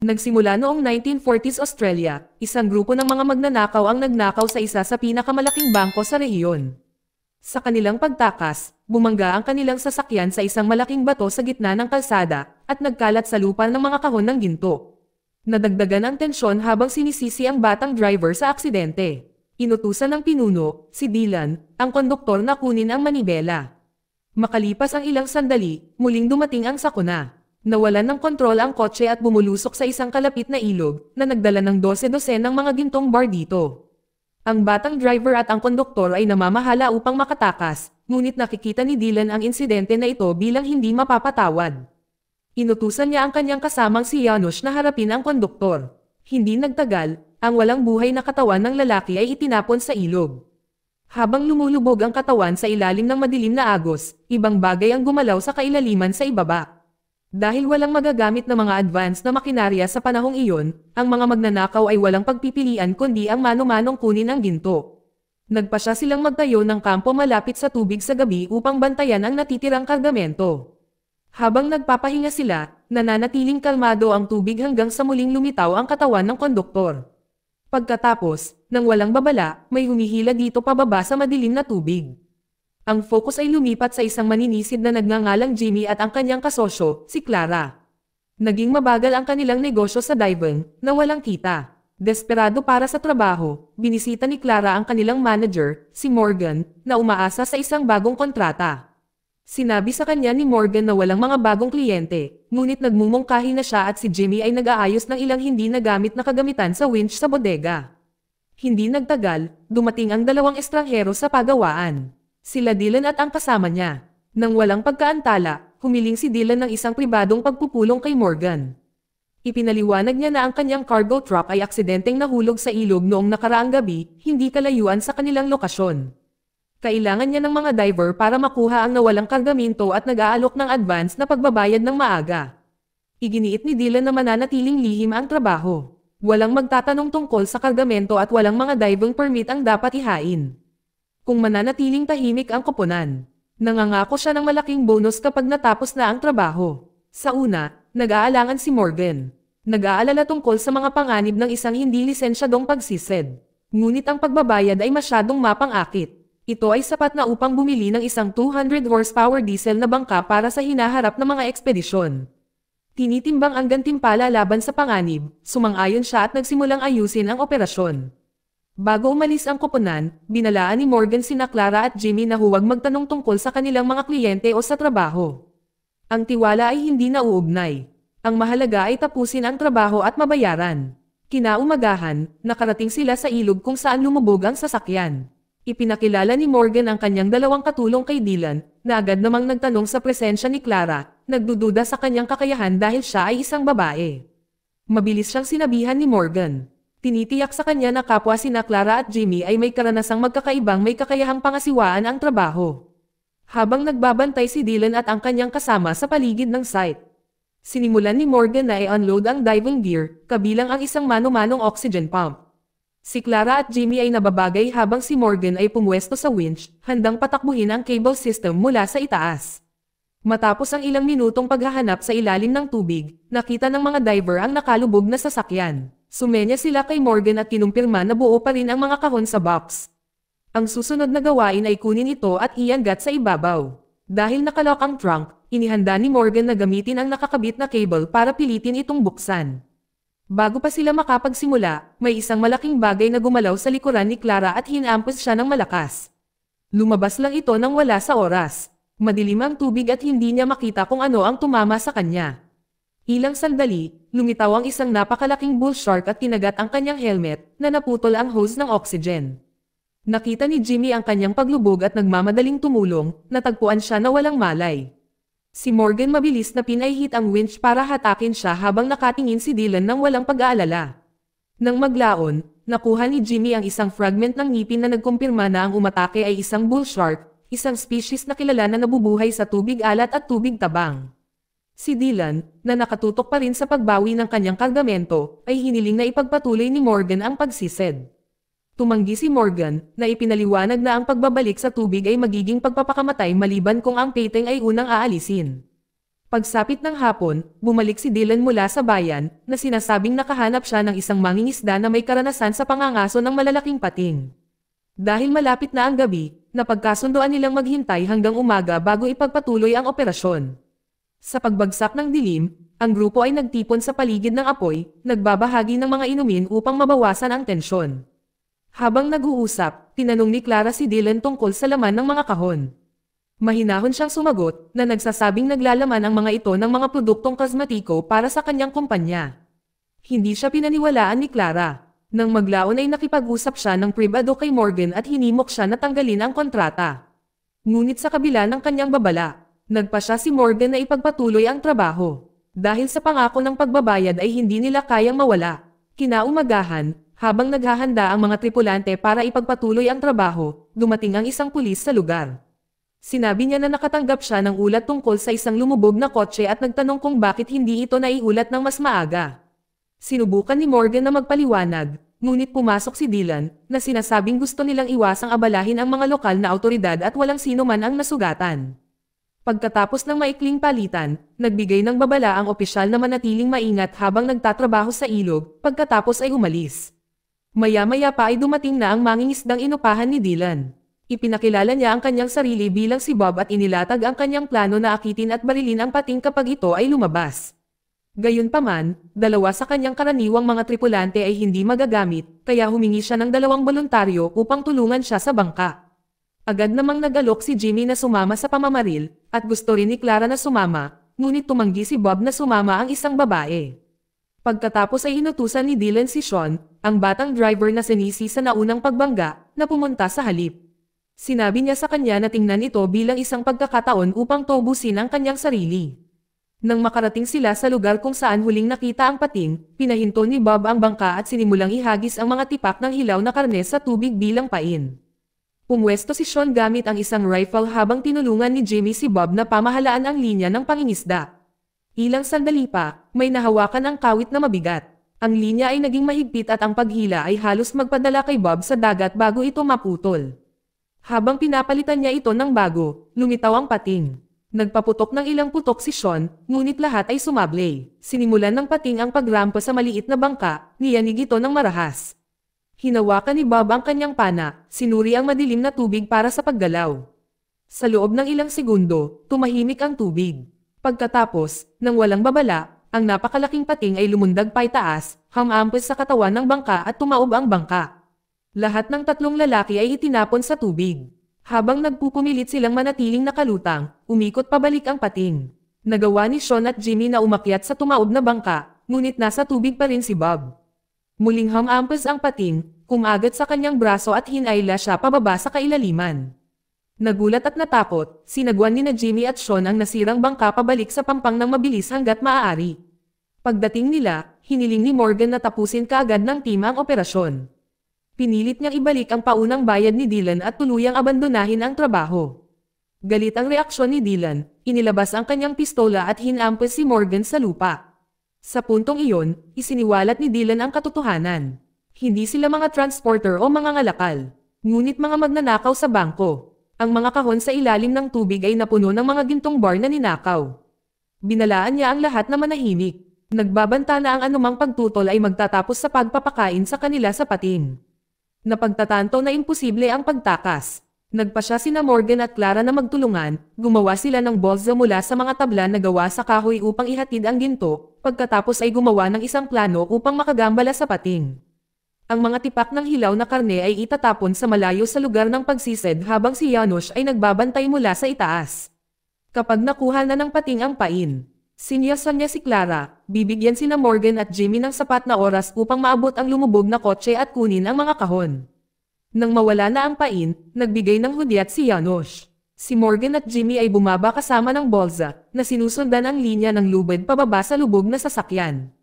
Nagsimula noong 1940s Australia, isang grupo ng mga magnanakaw ang nagnakaw sa isa sa pinakamalaking bangko sa rehiyon. Sa kanilang pagtakas, bumangga ang kanilang sasakyan sa isang malaking bato sa gitna ng kalsada, at nagkalat sa lupa ng mga kahon ng ginto. Nadagdagan ang tensyon habang sinisisi ang batang driver sa aksidente. Inutusan ng pinuno, si Dylan, ang konduktor na kunin ang manibela. Makalipas ang ilang sandali, muling dumating ang sakuna. Nawalan ng kontrol ang kotse at bumulusok sa isang kalapit na ilog, na nagdala ng 12 ng mga gintong bar dito. Ang batang driver at ang konduktor ay namamahala upang makatakas, ngunit nakikita ni Dylan ang insidente na ito bilang hindi mapapatawad. Inutusan niya ang kanyang kasamang si Janusz na harapin ang konduktor. Hindi nagtagal, ang walang buhay na katawan ng lalaki ay itinapon sa ilog. Habang lumulubog ang katawan sa ilalim ng madilim na agos, ibang bagay ang gumalaw sa kailaliman sa ibaba. Dahil walang magagamit na mga advanced na makinarya sa panahong iyon, ang mga magnanakaw ay walang pagpipilian kundi ang mano-manong kunin ang ginto. Nagpasya silang magtayo ng kampo malapit sa tubig sa gabi upang bantayan ang natitirang kargamento. Habang nagpapahinga sila, nananatiling kalmado ang tubig hanggang sa muling lumitaw ang katawan ng konduktor. Pagkatapos, nang walang babala, may humihila dito pababa sa madilim na tubig. Ang focus ay lumipat sa isang maninisid na nagngangalang Jimmy at ang kanyang kasosyo, si Clara. Naging mabagal ang kanilang negosyo sa diving, na walang kita. Desperado para sa trabaho, binisita ni Clara ang kanilang manager, si Morgan, na umaasa sa isang bagong kontrata. Sinabi sa kanya ni Morgan na walang mga bagong kliyente, ngunit nagmumungkahi na siya at si Jimmy ay nag-aayos ng ilang hindi nagamit na kagamitan sa winch sa bodega. Hindi nagtagal, dumating ang dalawang estranghero sa pagawaan. Sila Dylan at ang kasama niya. Nang walang pagkaantala, humiling si Dylan ng isang pribadong pagpupulong kay Morgan. Ipinaliwanag niya na ang kanyang cargo truck ay aksidenteng nahulog sa ilog noong nakaraang gabi, hindi kalayuan sa kanilang lokasyon. Kailangan niya ng mga diver para makuha ang nawalang kargamento at nag-aalok ng advance na pagbabayad ng maaga. Iginiit ni Dylan na mananatiling lihim ang trabaho. Walang magtatanong tungkol sa kargamento at walang mga diving permit ang dapat ihain. Kung mananatiling tahimik ang koponan. Nangangako siya ng malaking bonus kapag natapos na ang trabaho. Sa una, nag-aalangan si Morgan. Nag-aalala tungkol sa mga panganib ng isang hindi lisensyadong pagsised. Ngunit ang pagbabayad ay masyadong mapang-akit. Ito ay sapat na upang bumili ng isang 200 horsepower diesel na bangka para sa hinaharap na mga ekspedisyon. Tinitimbang ang gantimpala laban sa panganib, sumang-ayon siya at nagsimulang ayusin ang operasyon. Bago umalis ang koponan, binalaan ni Morgan sina Clara at Jimmy na huwag magtanong tungkol sa kanilang mga kliyente o sa trabaho. Ang tiwala ay hindi nauugnay. Ang mahalaga ay tapusin ang trabaho at mabayaran. Kinaumagahan, nakarating sila sa ilog kung saan lumubog ang sasakyan. Ipinakilala ni Morgan ang kanyang dalawang katulong kay Dylan, na agad namang nagtanong sa presensya ni Clara, nagdududa sa kanyang kakayahan dahil siya ay isang babae. Mabilis siyang sinabihan ni Morgan. Tinitiyak sa kanya na kapwa sina Clara at Jimmy ay may karanasang magkakaibang may kakayahang pangasiwaan ang trabaho. Habang nagbabantay si Dylan at ang kanyang kasama sa paligid ng site, sinimulan ni Morgan na i-unload ang diving gear, kabilang ang isang mano-manong oxygen pump. Si Clara at Jimmy ay nababagay habang si Morgan ay pumwesto sa winch, handang patakbuhin ang cable system mula sa itaas. Matapos ang ilang minutong paghahanap sa ilalim ng tubig, nakita ng mga diver ang nakalubog na sasakyan. Sumenya sila kay Morgan at kinumpirma na buo pa rin ang mga kahon sa box. Ang susunod na gawain ay kunin ito at ianggat sa ibabaw. Dahil nakalock ang trunk, inihanda ni Morgan na gamitin ang nakakabit na cable para pilitin itong buksan. Bago pa sila makapagsimula, may isang malaking bagay na gumalaw sa likuran ni Clara at hinampos siya ng malakas. Lumabas lang ito nang wala sa oras. Madilim ang tubig at hindi niya makita kung ano ang tumama sa kanya. Ilang sandali, lumitaw ang isang napakalaking bull shark at kinagat ang kanyang helmet, na naputol ang hose ng oxygen. Nakita ni Jimmy ang kanyang paglubog at nagmamadaling tumulong, natagpuan siya na walang malay. Si Morgan mabilis na pinahihit ang winch para hatakin siya habang nakatingin si Dylan ng walang pag-aalala. Nang maglaon, nakuha ni Jimmy ang isang fragment ng ngipin na nagkumpirma na ang umatake ay isang bull shark, isang species na kilala na nabubuhay sa tubig alat at tubig tabang. Si Dylan, na nakatutok pa rin sa pagbawi ng kanyang kargamento, ay hiniling na ipagpatuloy ni Morgan ang pagsised. Tumanggi si Morgan, na ipinaliwanag na ang pagbabalik sa tubig ay magiging pagpapakamatay maliban kung ang pating ay unang aalisin. Pagsapit ng hapon, bumalik si Dylan mula sa bayan, na sinasabing nakahanap siya ng isang mangingisda na may karanasan sa pangangaso ng malalaking pating. Dahil malapit na ang gabi, napagkasundoan nilang maghintay hanggang umaga bago ipagpatuloy ang operasyon. Sa pagbagsak ng dilim, ang grupo ay nagtipon sa paligid ng apoy, nagbabahagi ng mga inumin upang mabawasan ang tensyon. Habang nag-uusap, tinanong ni Clara si Dylan tungkol sa laman ng mga kahon. Mahinahon siyang sumagot na nagsasabing naglalaman ang mga ito ng mga produktong kosmetiko para sa kanyang kumpanya. Hindi siya pinaniwalaan ni Clara. Nang maglaon ay nakipag-usap siya ng pribado kay Morgan at hinimok siya na tanggalin ang kontrata. Ngunit sa kabila ng kanyang babala, nagpa siya si Morgan na ipagpatuloy ang trabaho. Dahil sa pangako ng pagbabayad ay hindi nila kayang mawala. Kinaumagahan, habang naghahanda ang mga tripulante para ipagpatuloy ang trabaho, dumating ang isang pulis sa lugar. Sinabi niya na nakatanggap siya ng ulat tungkol sa isang lumubog na kotse at nagtanong kung bakit hindi ito naiulat ng mas maaga. Sinubukan ni Morgan na magpaliwanag, ngunit pumasok si Dylan, na sinasabing gusto nilang iwasang abalahin ang mga lokal na awtoridad at walang sino man ang nasugatan. Pagkatapos ng maikling palitan, nagbigay ng babala ang opisyal na manatiling maingat habang nagtatrabaho sa ilog, pagkatapos ay umalis. Maya-maya pa ay dumating na ang mangingisdang inupahan ni Dylan. Ipinakilala niya ang kanyang sarili bilang si Bob at inilatag ang kanyang plano na akitin at barilin ang pating kapag ito ay lumabas. Gayunpaman, dalawa sa kanyang karaniwang mga tripulante ay hindi magagamit, kaya humingi siya ng 2 boluntaryo upang tulungan siya sa bangka. Agad namang nag-alok si Jimmy na sumama sa pamamaril, at gusto rin ni Clara na sumama, ngunit tumanggi si Bob na sumama ang isang babae. Pagkatapos ay inutusan ni Dylan si Sean, ang batang driver na sinisi sa naunang pagbangga, na pumunta sa halip. Sinabi niya sa kanya na tingnan ito bilang isang pagkakataon upang tubusin ang kanyang sarili. Nang makarating sila sa lugar kung saan huling nakita ang pating, pinahinto ni Bob ang bangka at sinimulang ihagis ang mga tipak ng hilaw na karne sa tubig bilang pain. Pumwesto si Sean gamit ang isang rifle habang tinulungan ni Jimmy si Bob na pamahalaan ang linya ng pangingisda. Ilang sandali pa, may nahawakan ang kawit na mabigat. Ang linya ay naging mahigpit at ang paghila ay halos magpadala kay Bob sa dagat bago ito maputol. Habang pinapalitan niya ito ng bago, lumitaw ang pating. Nagpaputok ng ilang putok si Sean, ngunit lahat ay sumablay. Sinimulan ng pating ang pagrampa sa maliit na bangka, niyanig ito ng marahas. Hinawakan ni Bob ang kanyang pana, sinuri ang madilim na tubig para sa paggalaw. Sa loob ng ilang segundo, tumahimik ang tubig. Pagkatapos, nang walang babala, ang napakalaking pating ay lumundag paitaas, hamampes sa katawan ng bangka at tumaob ang bangka. Lahat ng 3 lalaki ay itinapon sa tubig. Habang nagpupumilit silang manatiling nakalutang, umikot pabalik ang pating. Nagawa ni Sean at Jimmy na umakyat sa tumaob na bangka, ngunit nasa tubig pa rin si Bob. Muling hamampes ang pating, kumagat sa kanyang braso at hinayla siya pababa sa kailaliman. Nagulat at natakot, sinagwan ni na Jimmy at Sean ang nasirang bangka pabalik sa pampang ng mabilis hanggat maaari. Pagdating nila, hiniling ni Morgan na tapusin kaagad ng team ang operasyon. Pinilit niyang ibalik ang paunang bayad ni Dylan at tuluyang abandonahin ang trabaho. Galit ang reaksyon ni Dylan, inilabas ang kanyang pistola at hinampes si Morgan sa lupa. Sa puntong iyon, isiniwalat ni Dylan ang katotohanan. Hindi sila mga transporter o mga ngalakal, ngunit mga magnanakaw sa bangko. Ang mga kahon sa ilalim ng tubig ay napuno ng mga gintong bar na ninakaw. Binalaan niya ang lahat na manahimik. Nagbabanta na ang anumang pagtutol ay magtatapos sa pagpapakain sa kanila sa pating. Napagtatanto na imposible ang pagtakas. Nagpa siya sina Morgan at Clara na magtulungan, gumawa sila ng bolsa mula sa mga tabla na gawa sa kahoy upang ihatid ang ginto, pagkatapos ay gumawa ng isang plano upang makagambala sa pating. Ang mga tipak ng hilaw na karne ay itatapon sa malayo sa lugar ng pagsisid habang si Janusz ay nagbabantay mula sa itaas. Kapag nakuha na ng pating ang pain, sinyasan niya si Clara, bibigyan sina Morgan at Jimmy ng sapat na oras upang maabot ang lumubog na kotse at kunin ang mga kahon. Nang mawala na ang pain, nagbigay ng hudyat si Janusz. Si Morgan at Jimmy ay bumaba kasama ng bolsa, na sinusundan ang linya ng lubid pababa sa lubog na sasakyan.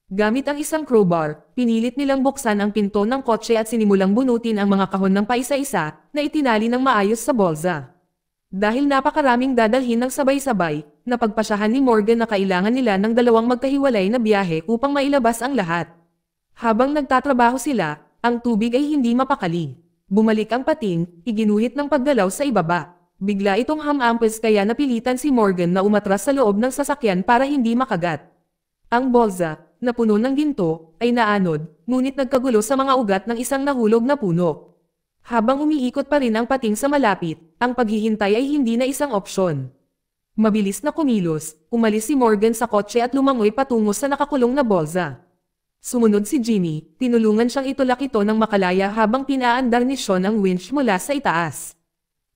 Gamit ang isang crowbar, pinilit nilang buksan ang pinto ng kotse at sinimulang bunutin ang mga kahon ng paisa-isa, na itinali ng maayos sa bolsa. Dahil napakaraming dadalhin ng sabay-sabay, napagpasyahan ni Morgan na kailangan nila ng 2 magkahiwalay na biyahe upang mailabas ang lahat. Habang nagtatrabaho sila, ang tubig ay hindi mapakali. Bumalik ang pating, iginuhit ng paggalaw sa ibaba. Bigla itong hamampes kaya napilitan si Morgan na umatras sa loob ng sasakyan para hindi makagat. Ang bolsa, na puno ng ginto, ay naanod, ngunit nagkagulo sa mga ugat ng isang nahulog na puno. Habang umiikot pa rin ang pating sa malapit, ang paghihintay ay hindi na isang opsyon. Mabilis na kumilos, umalis si Morgan sa kotse at lumangoy patungo sa nakakulong na bolsa. Sumunod si Jimmy, tinulungan siyang itulak ito ng makalaya habang pinaandar ni Sean ang winch mula sa itaas.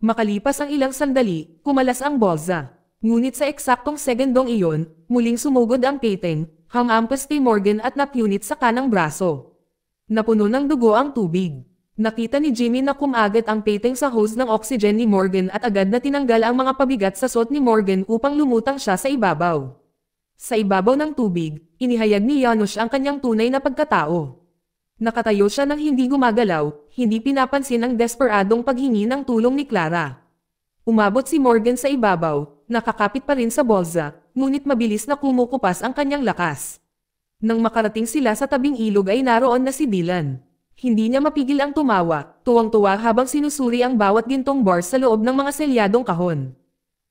Makalipas ang ilang sandali, kumalas ang bolsa. Ngunit sa eksaktong segundong iyon, muling sumugod ang pating, hamampes kay Morgan at napunit sa kanang braso. Napuno ng dugo ang tubig. Nakita ni Jimmy na kumagat ang pating sa hose ng oxygen ni Morgan at agad na tinanggal ang mga pabigat sa suot ni Morgan upang lumutang siya sa ibabaw. Sa ibabaw ng tubig, inihayag ni Janusz ang kanyang tunay na pagkatao. Nakatayo siya nang hindi gumagalaw, hindi pinapansin ang desperadong paghingi ng tulong ni Clara. Umabot si Morgan sa ibabaw, nakakapit pa rin sa bolsa, ngunit mabilis na kumukupas ang kanyang lakas. Nang makarating sila sa tabing ilog ay naroon na si Dylan. Hindi niya mapigil ang tumawa, tuwang-tuwa habang sinusuri ang bawat gintong bar sa loob ng mga selyadong kahon.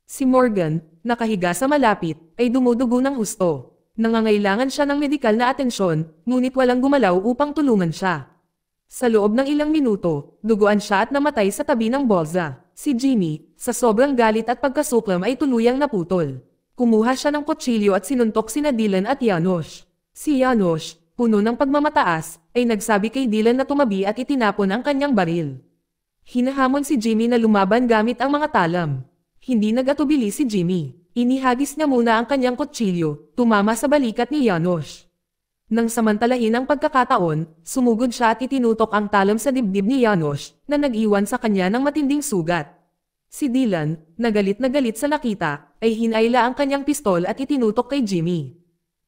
Si Morgan, nakahiga sa malapit, ay dumudugo ng husto. Nangangailangan siya ng medikal na atensyon, ngunit walang gumalaw upang tulungan siya. Sa loob ng ilang minuto, duguan siya at namatay sa tabi ng bolsa. Si Jimmy, sa sobrang galit at pagkasuklam ay tuluyang naputol. Kumuha siya ng kutsilyo at sinuntok sina Dylan at Janusz. Si Janusz, puno ng pagmamataas, ay nagsabi kay Dylan na tumabi at itinapon ang kanyang baril. Hinahamon si Jimmy na lumaban gamit ang mga talam. Hindi nag-atubili si Jimmy. Inihagis niya muna ang kanyang kutsilyo, tumama sa balikat ni Janusz. Nang samantalahin ang pagkakataon, sumugod siya at itinutok ang talam sa dibdib ni Janusz, na nag-iwan sa kanya ng matinding sugat. Si Dylan, na galit sa nakita, ay hinayla ang kanyang pistol at itinutok kay Jimmy.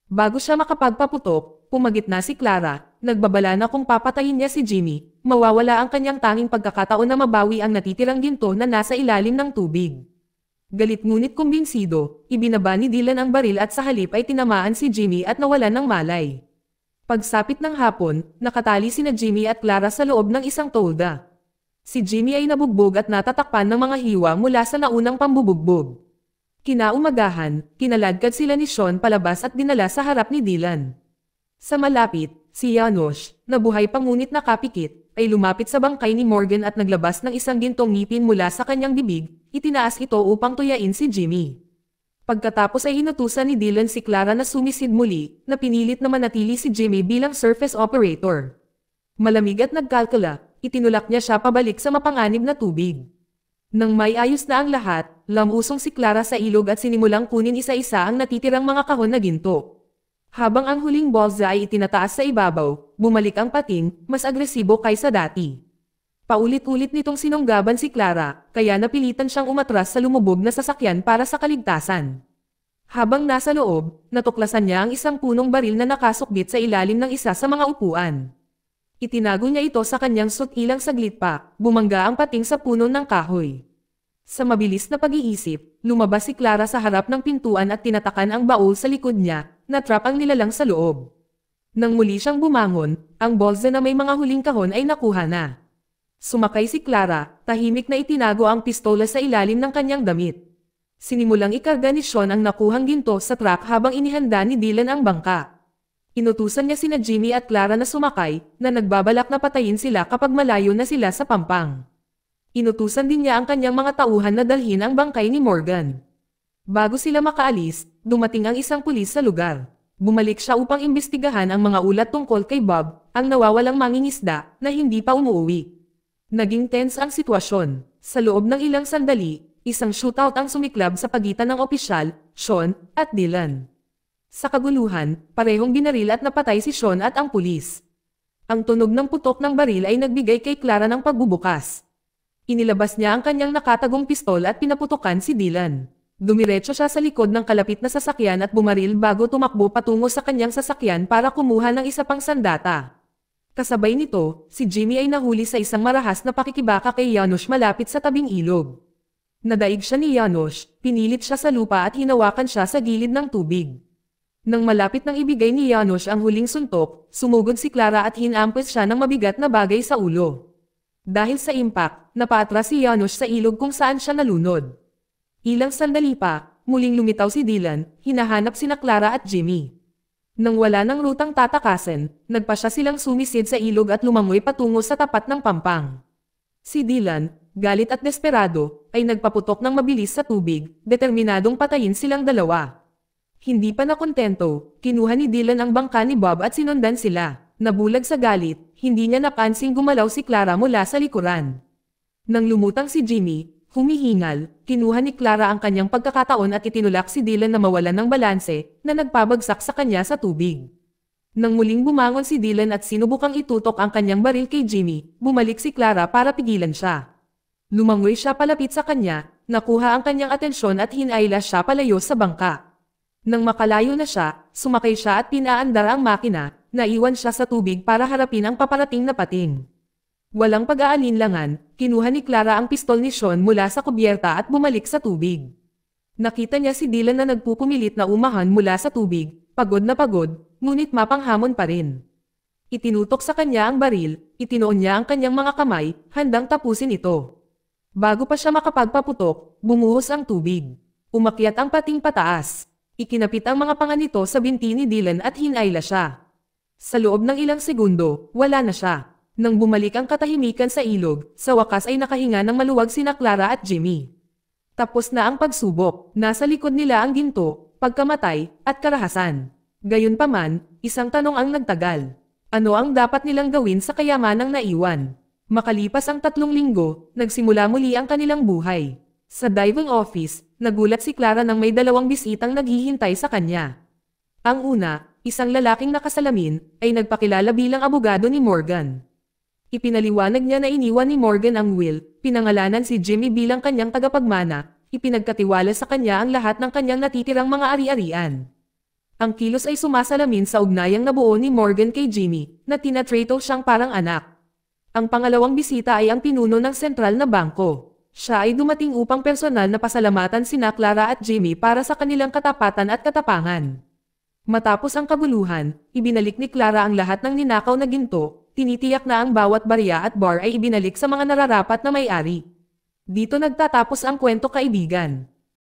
Bago siya makapagpaputok, pumagit na si Clara, nagbabala na kung papatayin niya si Jimmy, mawawala ang kanyang tanging pagkakataon na mabawi ang natitirang ginto na nasa ilalim ng tubig. Galit ngunit kumbinsido, ibinaba ni Dylan ang baril at sa halip ay tinamaan si Jimmy at nawalan ng malay. Pagsapit ng hapon, nakatali sina Jimmy at Clara sa loob ng isang tolda. Si Jimmy ay nabugbog at natatakpan ng mga hiwa mula sa naunang pambubugbog. Kinaumagahan, kinaladkad sila ni Sean palabas at dinala sa harap ni Dylan. Sa malapit, si Janusz, na buhay pa ngunit nakapikit, ay lumapit sa bangkay ni Morgan at naglabas ng isang gintong ngipin mula sa kanyang bibig, itinaas ito upang tuyain si Jimmy. Pagkatapos ay hinutusan ni Dylan si Clara na sumisid muli, na pinilit na manatili si Jimmy bilang surface operator. Malamig at nagkalkula, itinulak niya siya pabalik sa mapanganib na tubig. Nang may ayos na ang lahat, lamusong si Clara sa ilog at sinimulang kunin isa-isa ang natitirang mga kahon na ginto. Habang ang huling bolsa ay itinataas sa ibabaw, bumalik ang pating, mas agresibo kaysa dati. Paulit-ulit nitong sinunggaban si Clara, kaya napilitan siyang umatras sa lumubog na sasakyan para sa kaligtasan. Habang nasa loob, natuklasan niya ang isang punong baril na nakasukbit sa ilalim ng isa sa mga upuan. Itinago niya ito sa kanyang suot ilang saglit pa, bumangga ang pating sa puno ng kahoy. Sa mabilis na pag-iisip, lumabas si Clara sa harap ng pintuan at tinatakan ang baul sa likod niya, na-trap ang nilalang sa loob. Nang muli siyang bumangon, ang bolsa na may mga huling kahon ay nakuha na. Sumakay si Clara, tahimik na itinago ang pistola sa ilalim ng kanyang damit. Sinimulang ikarga ni Sean ang nakuhang ginto sa truck habang inihanda ni Dylan ang bangka. Inutusan niya sina Jimmy at Clara na sumakay, na nagbabalak na patayin sila kapag malayo na sila sa pampang. Inutusan din niya ang kanyang mga tauhan na dalhin ang bangkay ni Morgan. Bago sila makaalis, dumating ang isang pulis sa lugar. Bumalik siya upang imbestigahan ang mga ulat tungkol kay Bob, ang nawawalang mangingisda, na hindi pa umuwi. Naging tense ang sitwasyon. Sa loob ng ilang sandali, isang shootout ang sumiklab sa pagitan ng opisyal, Sean, at Dylan. Sa kaguluhan, parehong binaril at napatay si Sean at ang pulis. Ang tunog ng putok ng baril ay nagbigay kay Clara ng pagbubukas. Inilabas niya ang kanyang nakatagong pistol at pinaputukan si Dylan. Dumiretso siya sa likod ng kalapit na sasakyan at bumaril bago tumakbo patungo sa kanyang sasakyan para kumuha ng isa pang sandata. Kasabay nito, si Jimmy ay nahuli sa isang marahas na pakikibaka kay Janusz malapit sa tabing ilog. Nadaig siya ni Janusz, pinilit siya sa lupa at hinawakan siya sa gilid ng tubig. Nang malapit nang ibigay ni Janusz ang huling suntok, sumugod si Clara at hinampes siya ng mabigat na bagay sa ulo. Dahil sa impact, napaatras si Janusz sa ilog kung saan siya nalunod. Ilang sandali pa, muling lumitaw si Dylan, hinahanap sina Clara at Jimmy. Nang wala ng rutang tatakasin, nagpa siya silang sumisid sa ilog at lumangoy patungo sa tapat ng pampang. Si Dylan, galit at desperado, ay nagpaputok ng mabilis sa tubig, determinadong patayin silang dalawa. Hindi pa nakontento, kinuha ni Dylan ang bangka ni Bob at sinundan sila. Nabulag sa galit, hindi niya napansing gumalaw si Clara mula sa likuran. Nang lumutang si Jimmy, humihingal, kinuha ni Clara ang kanyang pagkakataon at itinulak si Dylan na mawalan ng balanse, na nagpabagsak sa kanya sa tubig. Nang muling bumangon si Dylan at sinubukang itutok ang kanyang baril kay Jimmy, bumalik si Clara para pigilan siya. Lumangoy siya palapit sa kanya, nakuha ang kanyang atensyon at hinayla siya palayo sa bangka. Nang makalayo na siya, sumakay siya at pinaandar ang makina, naiwan siya sa tubig para harapin ang paparating na pating. Walang pag-aalinlangan, kinuha ni Clara ang pistol ni Sean mula sa kubyerta at bumalik sa tubig. Nakita niya si Dylan na nagpupumilit na umahan mula sa tubig, pagod na pagod, ngunit mapanghamon pa rin. Itinutok sa kanya ang baril, itinoon niya ang kanyang mga kamay, handang tapusin ito. Bago pa siya makapagpaputok, bumuhos ang tubig. Umakyat ang pating pataas. Ikinapit ang mga panga nito sa binti ni Dylan at hinayla siya. Sa loob ng ilang segundo, wala na siya. Nang bumalik ang katahimikan sa ilog, sa wakas ay nakahinga ng maluwag sina Clara at Jimmy. Tapos na ang pagsubok, nasa likod nila ang ginto, pagkamatay, at karahasan. Gayunpaman, isang tanong ang nagtagal. Ano ang dapat nilang gawin sa kayamanang naiwan? Makalipas ang 3 linggo, nagsimula muli ang kanilang buhay. Sa diving office, nagulat si Clara nang may 2 bisitang naghihintay sa kanya. Ang una, isang lalaking nakasalamin, ay nagpakilala bilang abogado ni Morgan. Ipinaliwanag niya na iniwan ni Morgan ang will, pinangalanan si Jimmy bilang kanyang tagapagmana, ipinagkatiwala sa kanya ang lahat ng kanyang natitirang mga ari-arian. Ang kilos ay sumasalamin sa ugnayang nabuo ni Morgan kay Jimmy, na tinatrato siyang parang anak. Ang pangalawang bisita ay ang pinuno ng sentral na bangko. Siya ay dumating upang personal na pasalamatan sina Clara at Jimmy para sa kanilang katapatan at katapangan. Matapos ang kabuluhan, ibinalik ni Clara ang lahat ng ninakaw na ginto, tinitiyak na ang bawat barya at bar ay ibinalik sa mga nararapat na may-ari. Dito nagtatapos ang kwento, kaibigan.